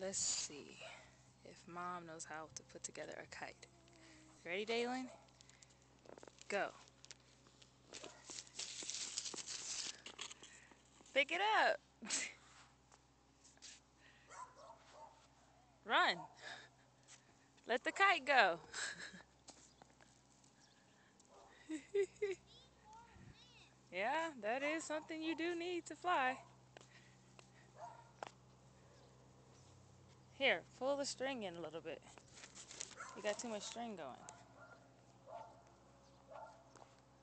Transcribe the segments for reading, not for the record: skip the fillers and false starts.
Let's see if Mom knows how to put together a kite. Ready, Daylin? Go. Pick it up. Run. Let the kite go. Yeah, that is something you do need to fly. Here, pull the string in a little bit. You got too much string going.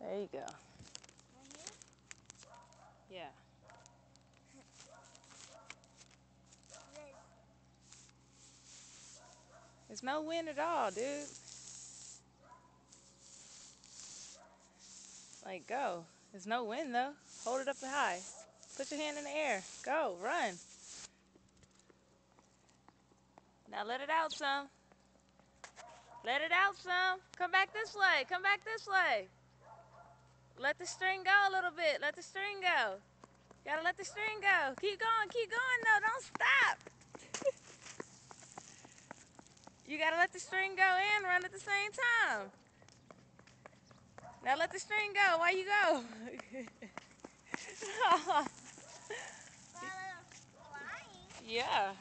There you go. Yeah. There's no wind at all, dude. Like, go. There's no wind, though. Hold it up high. Put your hand in the air. Go, run. Now let it out some. Let it out some. Come back this way. Come back this way. Let the string go a little bit. Let the string go. Gotta let the string go. Keep going. Keep going, though. Don't stop. You gotta let the string go and run at the same time. Now let the string go while you go. Yeah.